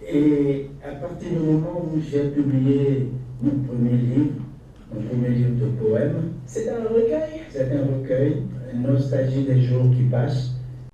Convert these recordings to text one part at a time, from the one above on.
Et à partir du moment où j'ai publié mon premier livre de poèmes, c'est un recueil, Nostalgie des jours qui passent.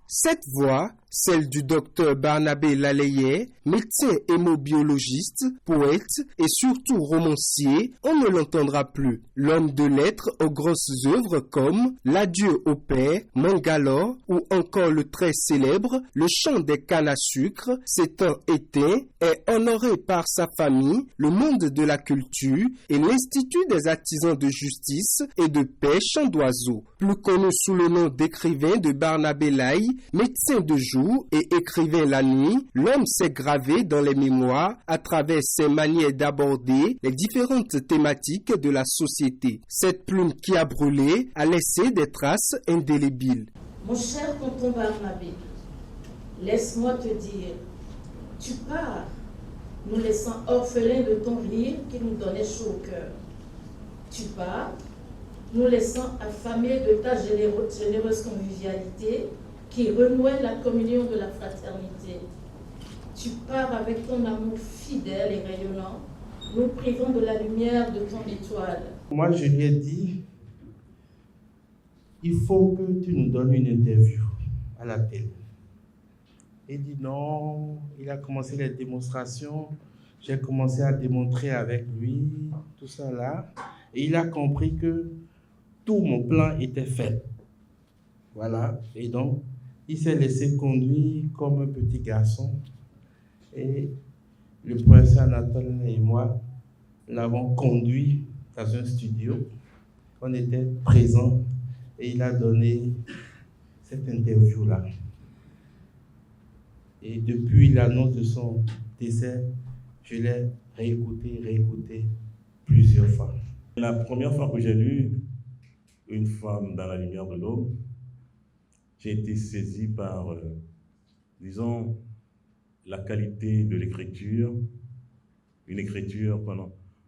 Cette voix, celle du docteur Barnabé Laleye, médecin hémobiologiste, poète et surtout romancier, on ne l'entendra plus. L'homme de lettres aux grosses œuvres comme L'adieu au père, Mangalore ou encore le très célèbre Le chant des cannes à sucre, s'étant éteint, est honoré par sa famille, le monde de la culture et l'Institut des artisans de justice et de pêche en d'oiseaux. Plus connu sous le nom d'écrivain de Barnabé Laye, médecin de jour et écrivain la nuit, l'homme s'est gravé dans les mémoires à travers ses manières d'aborder les différentes thématiques de la société. Cette plume qui a brûlé a laissé des traces indélébiles. Mon cher tonton Barnabé, laisse-moi te dire, tu pars, nous laissant orphelins de ton rire qui nous donnait chaud au cœur. Tu pars, nous laissant affamés de ta généreuse convivialité qui renouait la communion de la fraternité. Tu pars avec ton amour fidèle et rayonnant, nous privant de la lumière de ton étoile. Moi, je lui ai dit, il faut que tu nous donnes une interview à la télé. Il dit non, il a commencé les démonstrations, j'ai commencé à démontrer avec lui, tout ça là, et il a compris que tout mon plan était fait. Voilà, et donc, il s'est laissé conduire comme un petit garçon. Et le professeur Anatole et moi l'avons conduit dans un studio. On était présents et il a donné cette interview-là. Et depuis l'annonce de son décès, je l'ai réécouté plusieurs fois. La première fois que j'ai lu Une femme dans la lumière de l'aube, j'ai été saisi par, disons, la qualité de l'écriture, une écriture,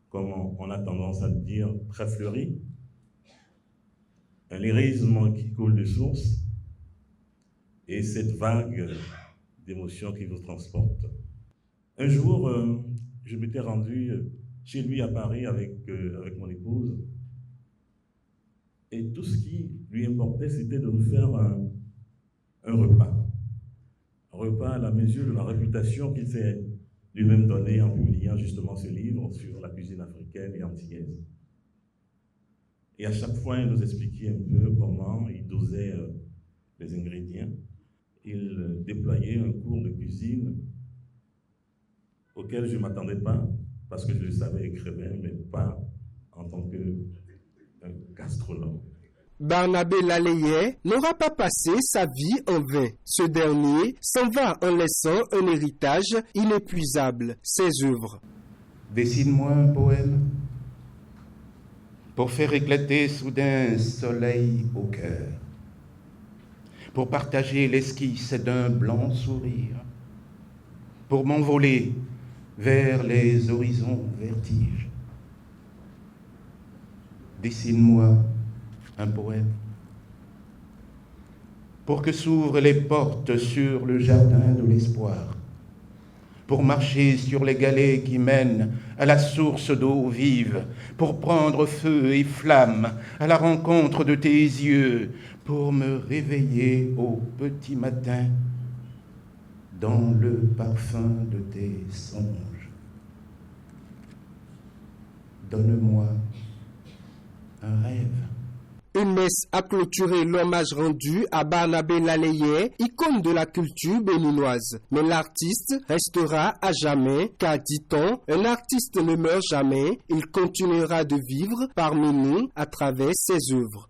comme on a tendance à le dire, très fleurie, un lyrisme qui coule de source, et cette vague d'émotions qui vous transporte. Un jour, je m'étais rendu chez lui à Paris avec mon épouse, et tout ce qui lui importait, c'était de nous faire un repas à la mesure de la réputation qu'il s'est lui-même donnée en publiant justement ce livre sur la cuisine africaine et antillaise. Et à chaque fois, il nous expliquait un peu comment il dosait les ingrédients. Il déployait un cours de cuisine auquel je ne m'attendais pas, parce que je le savais écrivain, mais pas en tant que gastronome. Barnabé Laleye n'aura pas passé sa vie en vain. Ce dernier s'en va en laissant un héritage inépuisable, ses œuvres. Dessine-moi un poème pour faire éclater soudain soleil au cœur, pour partager l'esquisse d'un blanc sourire, pour m'envoler vers les horizons vertiges. Dessine-moi un poème pour que s'ouvrent les portes sur le jardin de l'espoir, pour marcher sur les galets qui mènent à la source d'eau vive, pour prendre feu et flamme à la rencontre de tes yeux, pour me réveiller au petit matin dans le parfum de tes songes. Donne-moi un rêve. Une messe a clôturé l'hommage rendu à Barnabé Laleye, icône de la culture béninoise. Mais l'artiste restera à jamais, car dit-on, un artiste ne meurt jamais, il continuera de vivre parmi nous à travers ses œuvres.